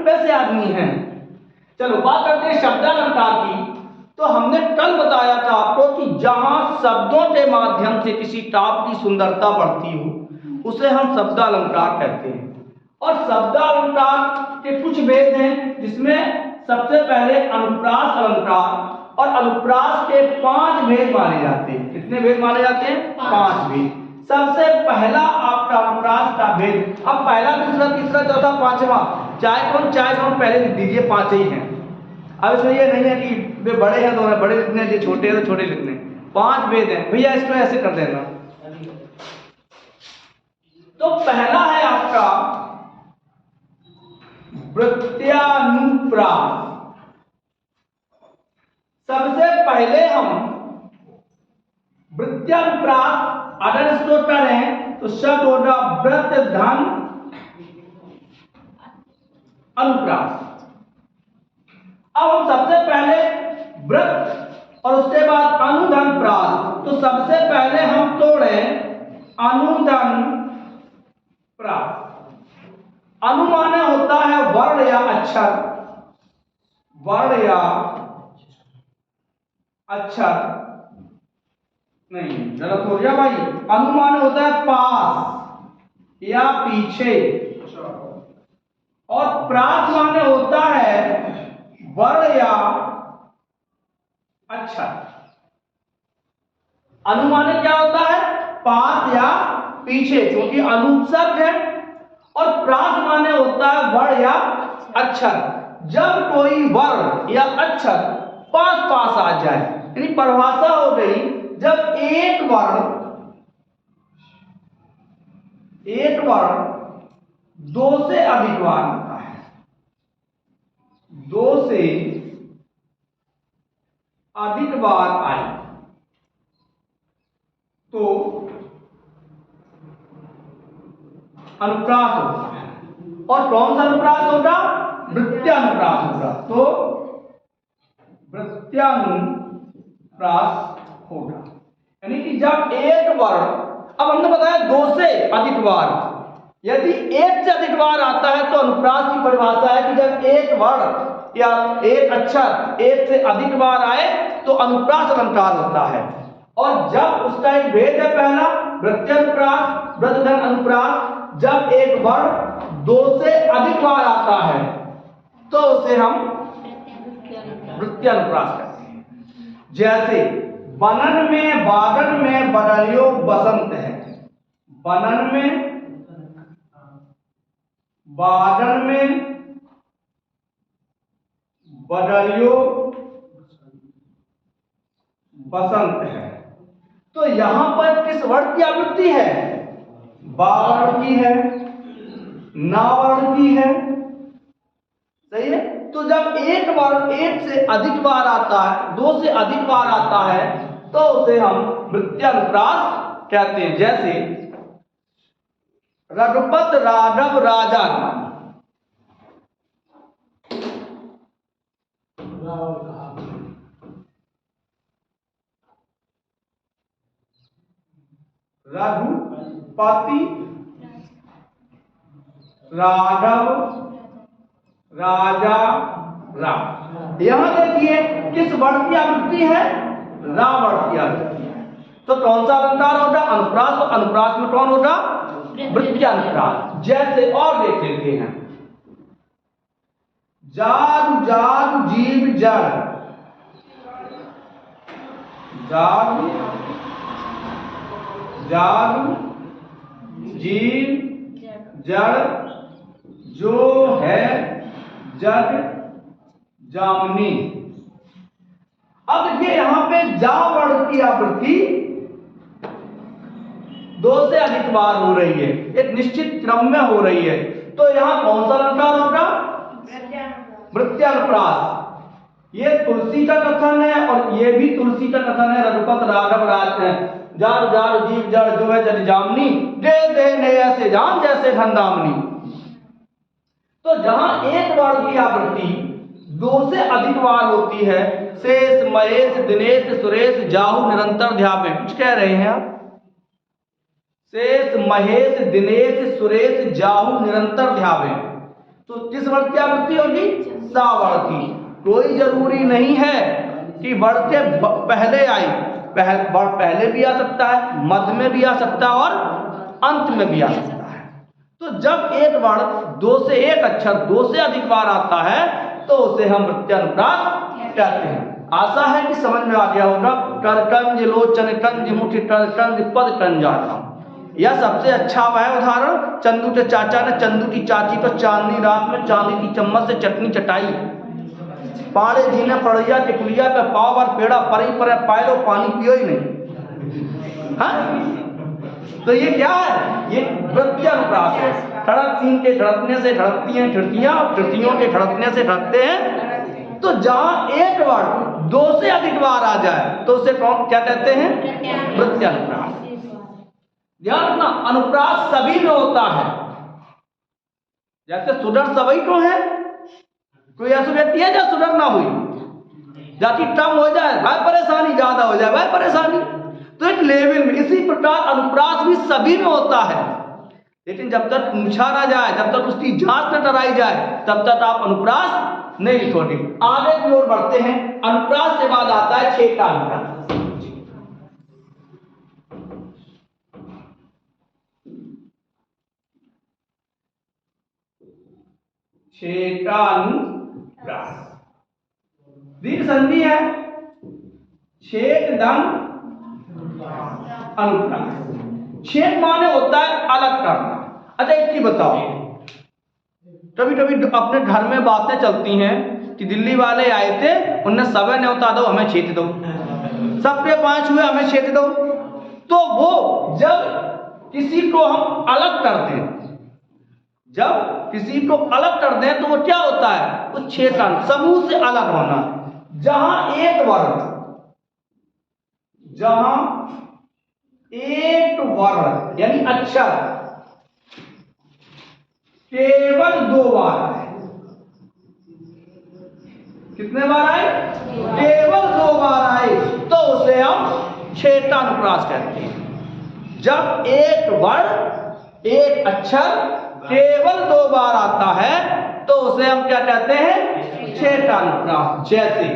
वैसे आदमी हैं। चलो बात करते हैं शब्दालंकार की। तो हमने कल बताया था आपको कि जहां शब्दों के माध्यम से किसी टाप की सुंदरता बढ़ती हो उसे हम शब्दालंकार कहते हैं। और शब्दालंकार के कुछ भेद हैं, जिसमें सबसे पहले अनुप्रास अलंकार, और अनुप्रास के 5 भेद माने जाते हैं। कितने भेद माने जाते हैं? 5 भेद। सबसे पहला आपका अनुप्रास का भेद, अब पहला, दूसरा, तीसरा, चौथा, पांचवा, चाहे कौन पहले लिख दीजिए, 5 ही हैं। अब इसमें ये नहीं है कि वे बड़े हैं तो बड़े लिखने हैं, छोटे हैं तो छोटे लिखने हैं। 5 भेद हैं भैया, इसको ऐसे कर देना। तो पहला है आपका वृत्त्यानुप्रास। सबसे पहले हम वृत्त्यानुप्रास अगर इसको करें तो शब्द होगा वृत्त धन अनुप्रास। अब हम सबसे पहले वृत्त और उसके बाद अनुधन प्रास। तो सबसे पहले हम तोड़े अनुधन प्रास। अनु माने होता है वर्ण या अक्षर, वर्ण या अक्षर नहीं, गलत हो गया भाई। अनु माने होता है पास या पीछे, और प्रास माने होता है वर्ण या अक्षर। अनु माने क्या होता है? पास या पीछे, क्योंकि अनुपसर्ग है। और प्रास माने होता है वर्ण या अक्षर। जब कोई वर्ण या अक्षर पास पास आ जाए, यानी परिभाषा हो गई, जब एक वर्ण 2 से अधिक बार आता है, 2 से अधिक बार आए, तो अनुप्रास होता है। और कौन सा अनुप्रास होगा? वृत्त्यानुप्रास होगा। तो वृत्त्यानुप्रास होगा, यानी कि जब एक वर्ण, अब हमने बताया 2 से अधिक बार, यदि 1 से अधिक बार आता है तो अनुप्रास की परिभाषा है कि जब एक वर्ण या एक अक्षर 1 से अधिक बार आए तो अनुप्रास अलंकार होता है। और जब उसका एक भेद है, पहला वृत्त्यानुप्रास, वृत्तधन अनुप्रास, जब एक वर्ण 2 से अधिक बार आता है तो उसे हम वृत्त्यानुप्रास कहते हैं। जैसे बनन में बागन में बदलियो बसंत है, बनन में बागन में बदलियो बसंत है। तो यहां पर किस वर्ण की आवृत्ति है? बा वर्ण की है, ना वर्ण की है, सही है। तो जब एक वर्ण 1 से अधिक बार आता है, 2 से अधिक बार आता है, तो उसे हम वृत्त्यानुप्रास कहते हैं। जैसे रघुपत राघव राजन, रघुपति राघव राजा राम। यहां देखिए किस वर्ण की आवृत्ति है? रा वर्ण की आवृत्ति है। तो कौन सा अलंकार होगा? अनुप्रास। और अनुप्रास में कौन होगा? वृत्त्यानुप्रास। जैसे और देख लेते हैं, जाग जाग जीव जड़, जाग जाग जीव जड़, जो है जग जामनी। अब देखिए यहां पे जा वर्ण की आवृत्ति 2 से अधिक बार हो रही है, एक निश्चित क्रम में हो रही है। तो यहां कौन सा अलंकार होगा? वृत्त्यानुप्रास। ये तुलसी का कथन है और ये भी तुलसी का कथन है। रघुपत राघव राज है, जार जार जीव जड़, जो है जग जामनी, दे दे ने ऐसे जान जैसे धनदामनी। तो जहां एक वर्ण की आवृत्ति 2 से अधिक बार होती है, शेष महेश दिनेश सुरेश जाहु निरंतर ध्यावे। कुछ कह रहे हैं आप? शेष महेश दिनेश सुरेश जाहु निरंतर ध्यावे। तो किस वर्ड की आवृत्ति होगी? सा वर्ड की। कोई जरूरी नहीं है कि वर्ड के पहले आई, वर्ड पहले भी आ सकता है, मध्य में भी आ सकता है और अंत में भी आ सकता है। तो जब एक वर्ण दो से एक अक्षर दो से अधिक बार आता है तो उसे हम प्रत्यनुप्रास कहते हैं। आशा है कि समझ में आ गया होगा। करकंज लोचन कंज मुठि टरकंज पद कंजातम, यह सबसे अच्छा वह उदाहरण। चंदू के चाचा ने चंदू की चाची को चांदनी रात में चांदी की चम्मच से चटनी चटाई। पाड़े जी ने पड़िया के पुलिया पे पाव और पेड़ा परी पर पायलो पानी पियो ही नहीं। हाँ? तो ये क्या है? ये प्रत्यनुप्रास है। ठड़क सीन के ठड़कने से ठड़कती हैं खिड़कियां और खिड़कियों के ठड़कने से ठड़कते हैं। तो जहां एक वर्ड दो से अधिक बार आ जाए तो उसे कौन क्या कहते हैं? प्रत्यनुप्रास। ध्यान रखना, अनुप्रास सभी में होता है। जैसे सुडर सभी को है, कोई ऐसा व्यक्ति है जो सुडर ना हुई, जाति कम हो जाए भाई परेशानी, ज्यादा हो जाए भाई परेशानी। तो एक लेवल में इसी प्रकार अनुप्रास भी सभी में होता है, लेकिन जब तक पूछा ना जाए, जब तक उसकी जांच न कराई जाए, तब तक आप अनुप्रास नहीं लिखोगे। आगे की ओर बढ़ते हैं। अनुप्रास के बाद आता है छेका अनुप्रास। छेका अनुप्रास दीर्घ संधि है। छेक दम अनुप्रास। छेद माने होता है अलग करना। अच्छा एक चीज बताओ, कभी कभी अपने घर में बातें चलती हैं कि दिल्ली वाले आए थे, उनने सबे न्योता दो हमें छेद दो, सबके 5 हुए हमें छेद दो। तो वो जब किसी को हम अलग कर दें, जब किसी को अलग कर दें तो वो क्या होता है? वो छेदन, समूह से अलग होना। जहां एक वर्ण, जहां एक वर्ण यानी अक्षर केवल 2 बार आए, कितने बार आए? केवल 2 बार आए तो उसे हम छेदानुप्रास कहते हैं। जब एक वर्ण एक अक्षर केवल 2 बार आता है तो उसे हम क्या कहते हैं? छेदानुप्रास। जैसे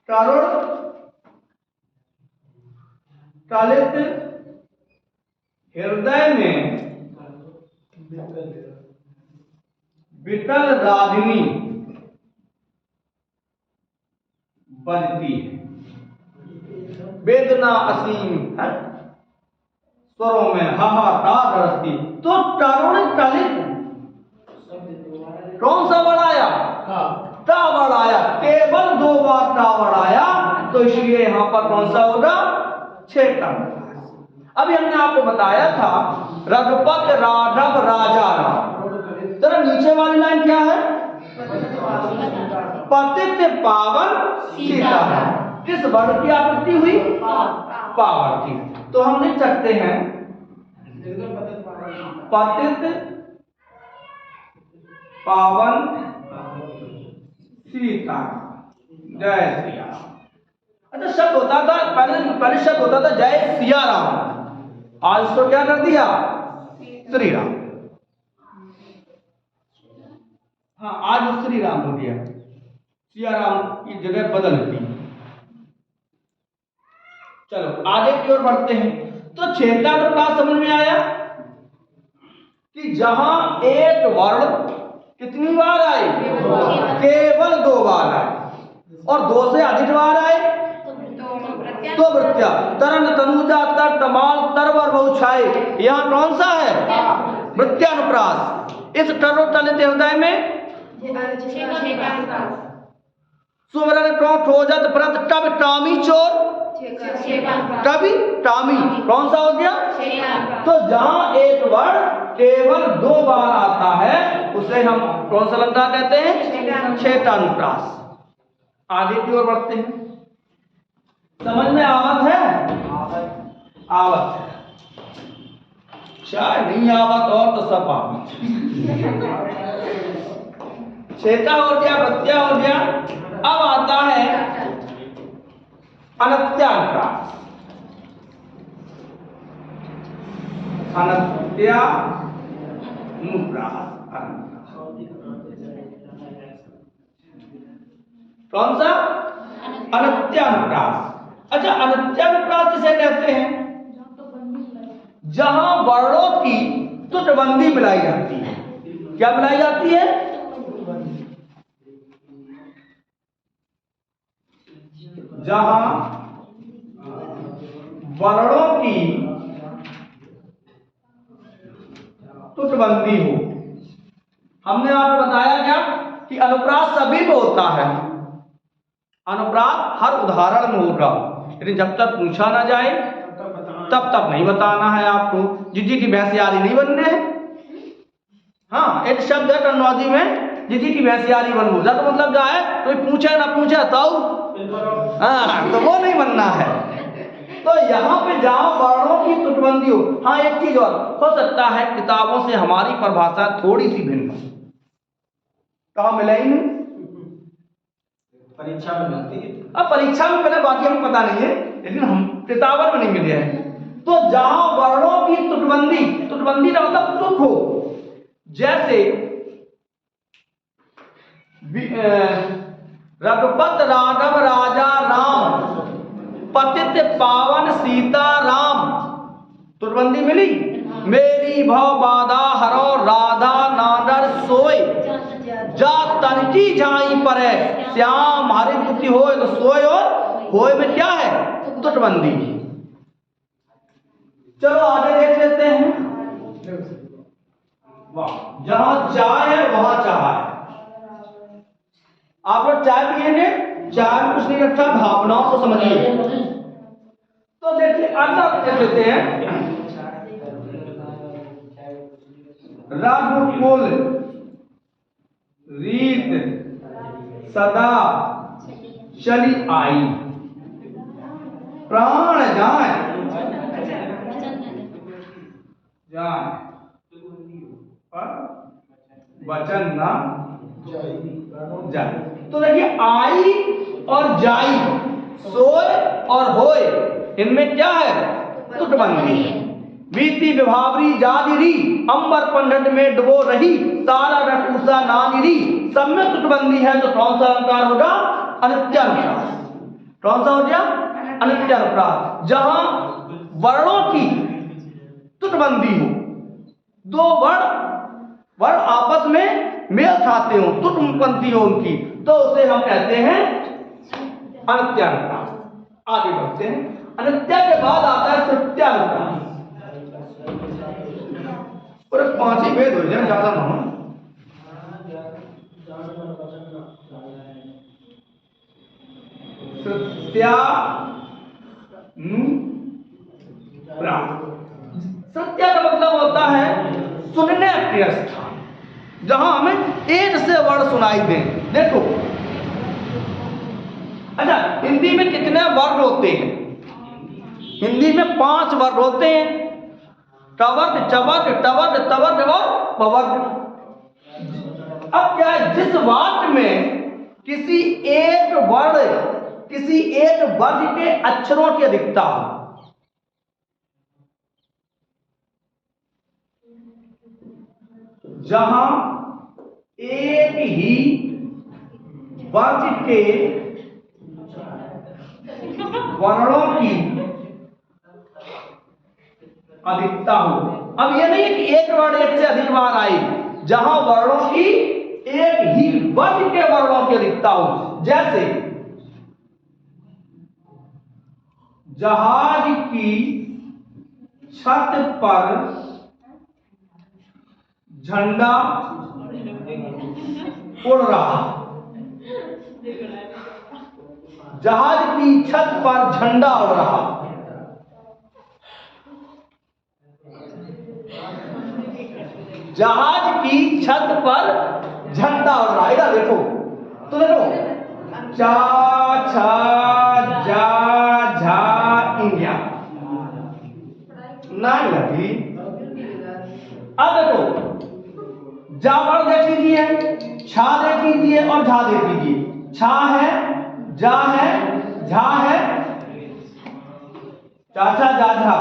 करुण, कलित, हृदय में विकल रागिनी बजती है, वेदना असीम है, स्वरों में हाहाकार रचती। तो करुण कलित कौन सा वर्ड आया? टा वर्ड आया। केवल 2 बार टा वर्ड आया तो इसलिए यहां पर कौन सा होगा? छेदानुप्रास। अभी हमने आपको बताया था रघुपत राघव राजा राम। जरा नीचे वाली लाइन क्या है? पतित पावन सीताराम। किस वर्ड की आवृत्ति हुई? पावन की। तो हम लिख सकते हैं पतित पावन सीता जय श्री राम। अच्छा शब्द होता था पहले शब्द होता था जय सिया राम, आज उसको क्या कर दिया? श्री राम। हाँ आज श्री राम हो गया, सिया राम की जगह बदल दी। चलो आगे की ओर बढ़ते हैं। तो छेदानुप्रास समझ में आया कि जहां एक वर्ण कितनी बार आए? केवल 2 बार आए, और 2 से अधिक बार आए तो वृत्या। तरन तनुजा तर तमाल तरवर बहुछाए, यहां कौन सा है? वृत्यानुप्रास। इस टरो तलित हृदय में सुवर्ण को खोजत व्रत कब टामी चोर, कभी टामी कौन सा हो गया? तो जहां एक वर्ण केवल 2 बार आता है उसे हम कौन सा अलंकार कहते हैं? छेदानुप्रास। आगे की ओर बढ़ते हैं। समझ में आवत है? आवत है, चाहे नहीं आवत और तो सब आवत। छेदा हो गया, प्रत्यय हो गया। अब आता है अनत्यानुप्रास। अनत्यानुप्रास। कौन सा? अनत्यानुप्रास। अच्छा, अनत्यानुप्रास किसे कहते हैं? जहां वर्णों की तुटबंदी मिलाई जाती है। क्या मिलाई जाती है? जहां वर्णों की तुटबंदी हो। हमने आपको बताया क्या कि अनुप्रास सभी में होता है, अनुप्रास हर उदाहरण में होगा, लेकिन जब तक पूछा ना जाए तब तक नहीं बताना है आपको। जीजी की भैंसियारी नहीं बनने है। हाँ, एक शब्द है कन्नौजी में, जीजी की भैंसियारी बनू, तो मतलब क्या है, कोई पूछे ना पूछे तो हाँ, तो वो नहीं बनना है। तो यहाँ पे जहाँ वर्णों की तुटबंदी हो। हाँ, एक चीज और हो सकता है, किताबों से हमारी परिभाषा थोड़ी सी भिन्न हो। कहाँ मिला ही नहीं? परीक्षा में मिलती है। अब परीक्षा में पहले बाकी हमें पता नहीं है, लेकिन हम किताबों में नहीं मिले हैं। तो जहां वर्णों की तुटबंदी, तुटबंदी का मतलब तुक हो, जैसे रघुपत राघव राजा राम, पतित पावन सीता राम, तुटबंदी मिली। मेरी भव बाधा हरो राधा नानर सोय, जा तनकी जाई पर श्याम हरि दुखी होए, तो सोए और होए में क्या है? तुटबंदी। चलो आगे देख लेते हैं। जहां चाय है वहां चाह है। आप लोग चाय पिएंगे, चाय में कुछ नहीं रखा, भावनाओं को समझिए। तो देखिए अगला देख लेते हैं। रघुकुल रीत सदा चली आई, प्राण जाए जाए पर वचन ना जाए। तो देखिए, आई और जाई, सोए और होए, इनमें क्या है? तुटबंदी। बीती विभावरी जादिरी, अंबर पंडट में डुबो रही, तारा रटूसा नानिरी, सब में तुटबंदी है। तो कौन सा अलंकार होगा? अनित्यानुप्रास। कौन सा हो गया? अनित्यानुप्रास। जहां वर्णों की तुटबंदी हो, दो वर्ण आपस में मेल खाते हो, तुटबंदी हो उनकी, तो उसे हम कहते हैं अनित्यानुप्रास। आगे बढ़ते हैं। अनित्या के बाद आता है सत्यानुप्रास। और 5 ही भेद हो जाए, ज्यादा ना हो। सत्यानुप्रास। सत्य का मतलब होता है सुनने के स्थान, जहां हमें एक से वर्ण सुनाई दे। देखो, अच्छा, हिंदी में कितने वर्ग होते हैं? हिंदी में 5 वर्ग होते हैं। टवर्ग, चवर्ग, टवर्ग, तवर्ग और पवर्ग। अब क्या है, जिस वाक्य में किसी एक वर्ण, किसी एक वर्ग के अक्षरों की अधिकता हो, जहां एक ही वर्ग के वर्णों की अधिकता हो। अब यह नहीं है कि एक वर्ण एक से अधिक बार आई, जहां वर्णों की एक ही वर्ग के वर्णों की अधिकता हो। जैसे जहाज की छत पर झंडा उड़ रहा, जहाज की छत पर झंडा उड़ रहा। जहाज की छत पर झंडा उड़ रहा है। इधर देखो, तो देखो, चा छा जा झा इंडिया नहीं लगी। अब देखो, जावर देख लीजिए, छा देख लीजिए और झा देख लीजिए। छा है, जा है, झा है, चाचा जाझा,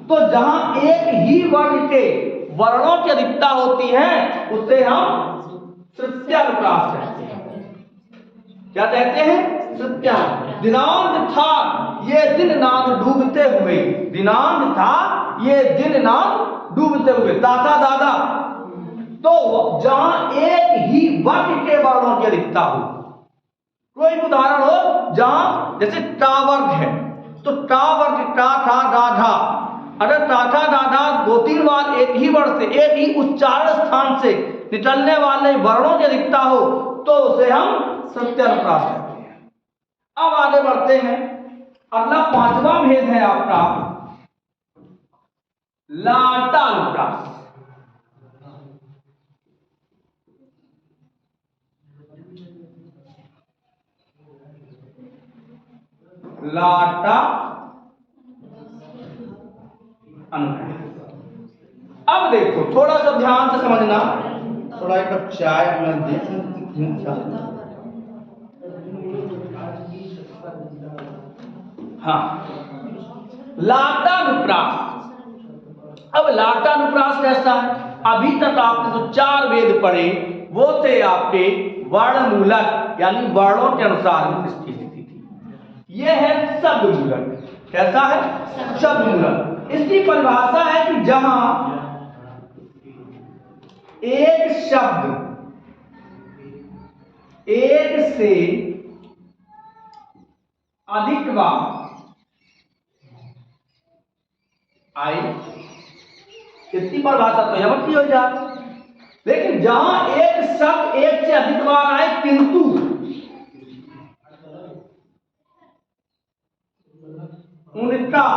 तो जहां एक ही वर्ण के वर्णों की अधिकता होती है उसे हम तृतीयानुप्रास कहते हैं। क्या कहते हैं? तृतीया। दिनांत था ये दिन नाद डूबते हुए, दिनांत था ये दिन नाद डूबते हुए, दादा दादा। तो जहां एक ही वाक्य के वर्णों की अधिकता हो, कोई उदाहरण हो जहां जैसे टा वर्ग है तो टा वर्ग टा था दाधा, अगर टाठा दाधा दो तीन बार एक ही वर्ण से एक ही उच्चारण स्थान से निकलने वाले वर्णों की अधिकता हो तो उसे हम तृतीयानुप्रास कहते हैं। अब आगे बढ़ते हैं। अगला पांचवा भेद है आपका लाटानुप्रास। लाटा अनुप्रास। अब देखो थोड़ा सा ध्यान से समझना, थोड़ा एक कप चाय मैं देख हाँ, लाटानुप्रास। अब लाटानुप्रास कैसा है? अभी तक आपने जो चार वेद पढ़े वो थे आपके वर्णमूलक यानी वर्णों के अनुसार इसकी स्थिति थी। यह है शब्दमूलक। कैसा है? शब्दमूलक। इसकी परिभाषा है कि जहां एक शब्द एक से अधिक बार आए, इतनी परिभाषा तो यह की हो जाए, लेकिन जहां एक शब्द एक से अधिक बार आए किंतु उनका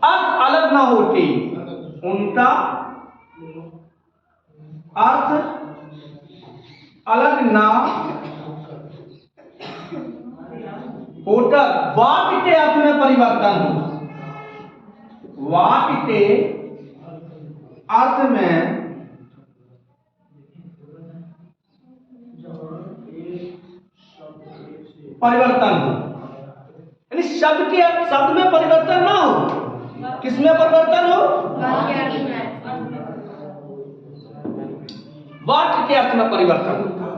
अर्थ अलग ना होते, उनका अर्थ अलग ना होकर वाक्य के अर्थ में परिवर्तन हो, वाक्य के अर्थ में परिवर्तन हो, यानी शब्द में परिवर्तन ना हो, किसमें परिवर्तन हो? वाक्य के अर्थ में परिवर्तन होता है।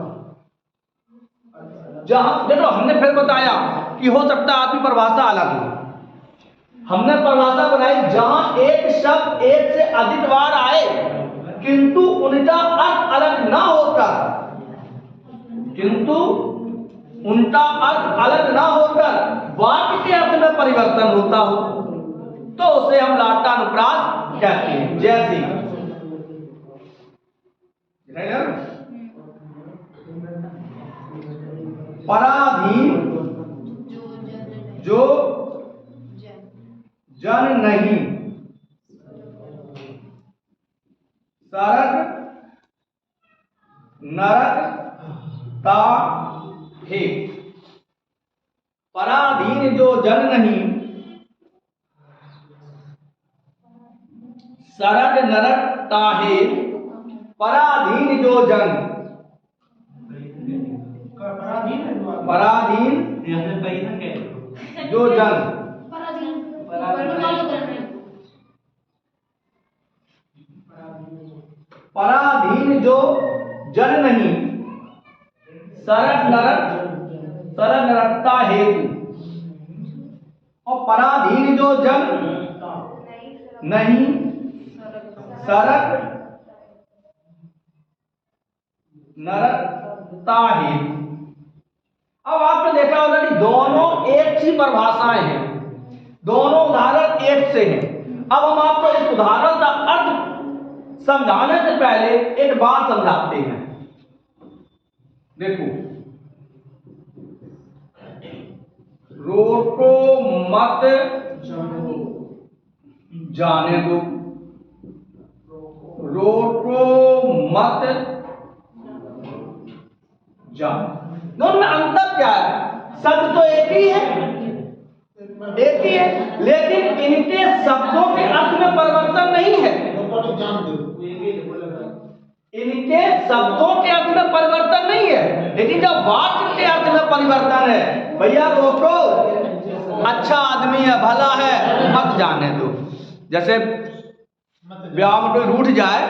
जहां देखो हमने फिर बताया कि हो सकता है आपकी परिभाषा अलग हो। हमने परिभाषा बनाई जहां एक शब्द एक से अधिक बार आए किंतु उनका अर्थ अलग ना होकर, किंतु उनका अर्थ अलग ना होकर वाक्य के अर्थ में परिवर्तन होता हो तो उसे हम लाटानुप्रास कहते हैं। जैसे पराधीन जो जन नहीं, सरक नरक ता हे। पराधीन जो जन नहीं, सरक नरक ताहे। पराधीन जो जन, पराधीन जो जन, पराधीन जो जन नहीं, सरक नरकता हेतु। और पराधीन जो जन नहीं, सरक नरकता हेतु। अब आपने देखा होगा कि दोनों एक सी परिभाषाएं हैं, दोनों उदाहरण एक से हैं। अब हम आपको इस उदाहरण का अर्थ समझाने से पहले एक बात समझाते हैं। देखो, रोको मत जाने दो, रोको मत जाने। दोनों में अंतर क्या है? शब्द तो एक ही है, लेकिन इनके शब्दों के अर्थ में परिवर्तन नहीं है। इनके शब्दों के अर्थ में परिवर्तन नहीं है, लेकिन जब वाक्य के अर्थ में परिवर्तन है। भैया रोको, अच्छा आदमी है, भला है, मत जाने दो। जैसे ब्याह में कोई रूठ जाए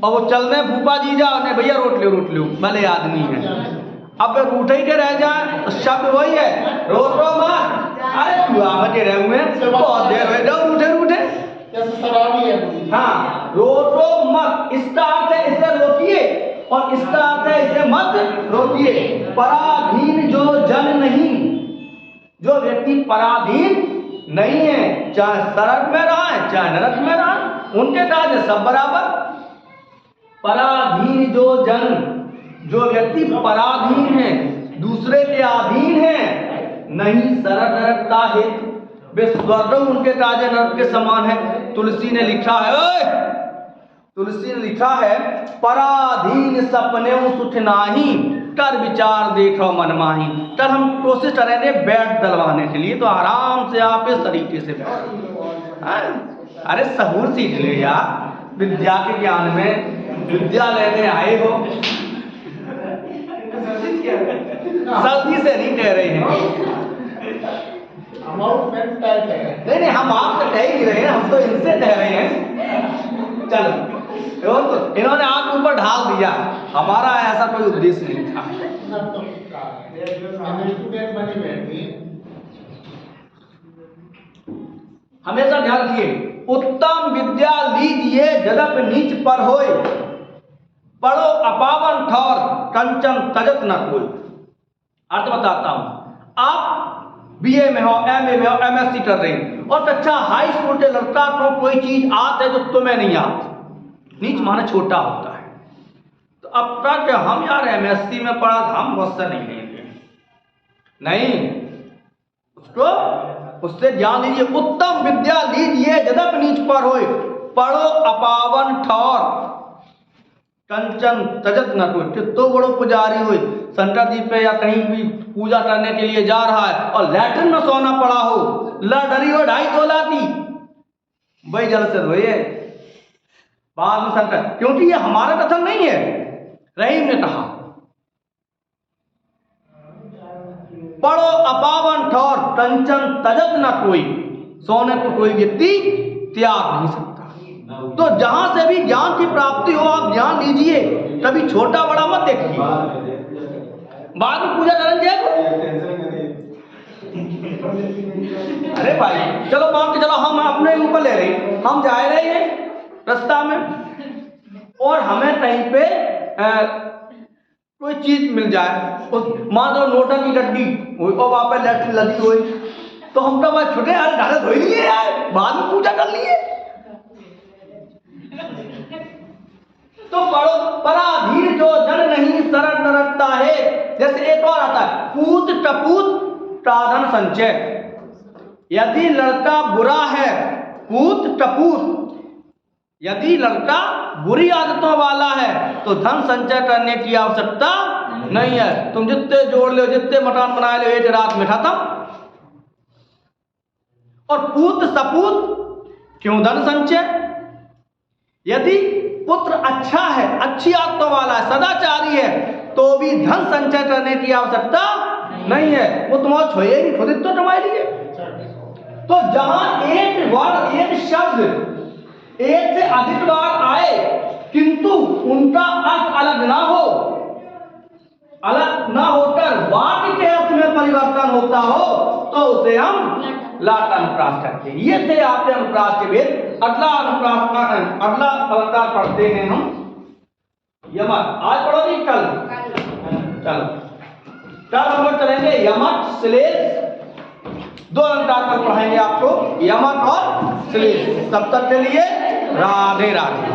और वो चलने फूफा जी जा ने भैया रोट लो भले आदमी है। अब वे रूठे ही के रह जाए तो शब्द वही है, रोट लो मत। अरे तू आमते रहे हुए बहुत देर हुए जाओ रूठे हाँ, रोटो मत इसका अर्थ है इसे रोकिए, और इसका अर्थ है इसे मत रोकिए। पराधीन जो जन नहीं, जो व्यक्ति पराधीन नहीं है, चाहे स्वर्ग में रहा है चाहे नरक में रहा, उनके काज सब बराबर। पराधीन जो जन, जो व्यक्ति पराधीन है, दूसरे के अधीन है, नहीं स्वर्ग नरक का हेतु, वे स्वर्ग उनके काज नरक के समान है। तुलसी ने लिखा है, तुलसी ने लिखा है, पराधीन सपने सुख नाही, कर विचार देखो मन माही। कल हम कोशिश करेंगे बैठ दलवाने के लिए, तो आराम से आप इस तरीके से बैठ। अरे सहूर सीख ले यार, विद्या के ज्ञान में विद्या लेने आए हो, सर्दी से नहीं कह रहे हैं। नहीं हम आपसे कह ही नहीं रहे हैं, हम तो इनसे कह रहे हैं। चलो तो इन्होंने आग ऊपर ढाल दिया, हमारा ऐसा कोई उद्देश्य नहीं था। हमेशा ध्यान रखिए, उत्तम विद्या लीजिए जदप नीच पर होय, पढ़ो अपावन ठौर कंचन तजत न कोई। अर्थ बताता हूं, आप बीए में हो, एमए में हो, एमएससी कर रहे हैं, और अच्छा हाई स्कूल के लड़का को कोई चीज आते है जो तुम्हें नहीं आती, नीच माने छोटा होता है, तो अब तक हम यार एमएससी में पढ़ा, हम मुझसे नहीं लेंगे, नहीं, उसको उससे ज्ञान लीजिए। उत्तम विद्या लीजिए जदप नीच पर होय, पढ़ो अपावन ठौर कंचन तजत न कोई। तो बड़ो पुजारी हुई, शंकर जी पे या कहीं भी पूजा करने के लिए जा रहा है और लैट्रिन में सोना पड़ा हो, लड़री हो 2.5 तोला की, वही जल से धोइए बाद में शंकर, क्योंकि ये हमारा कथन नहीं है, रहीम ने कहा। पढ़ो अपावन ठौर कंचन तजत न कोई, सोने को कोई व्यक्ति त्याग नहीं सकता। तो जहां से भी ज्ञान की प्राप्ति हो आप ज्ञान लीजिए, कभी छोटा बड़ा मत देखिए, बाद में पूजा करेंगे। अरे भाई चलो मान के चलो हम अपने ऊपर ले रहे, हम जा रहे हैं रास्ता में और हमें कहीं पे कोई चीज मिल जाए, उस मान लो नोटा की गड्डी और वहां पे लैट्रिन लगी हुई, तो हम तो वह छुटे यार ढाले धोई लिए यार, बाद में पूजा कर लिए। तो पढ़ो पराधीन जो जन नहीं शरण नरकता है। जैसे एक और आता है, पूत टपूत साधन संचय। यदि लड़का बुरा है, पूत टपूत, यदि लड़का बुरी आदतों वाला है तो धन संचय करने की आवश्यकता नहीं है। तुम जितने जोड़ लो, जितने मकान बना लो, एक रात में खत्म। और पूत सपूत क्यों धन संचय? यदि पुत्र अच्छा है, अच्छी आत्मा वाला है, सदाचारी है, तो भी धन संचय करने की आवश्यकता नहीं है, वो तुम्हारा छोड़ेगी, खुद तो कमाई लिए। तो जहां एक बार एक शब्द एक से अधिक बार आए किंतु उनका अर्थ अलग ना हो, अलग ना होकर वाक्य के अर्थ में परिवर्तन होता हो, तो उसे हम लाट अनुप्रास करते हैं। ये थे आपके अनुप्रास के भेद। अगला अनुप्रास, अगला अलंकार पढ़ते हैं हम यमक। आज पढ़ो जी, कल चलो कल हम लोग चलेंगे यमक श्लेष। 2 अलंकार कल पढ़ाएंगे आपको, यमक और श्लेष। तब तक के लिए राधे राधे।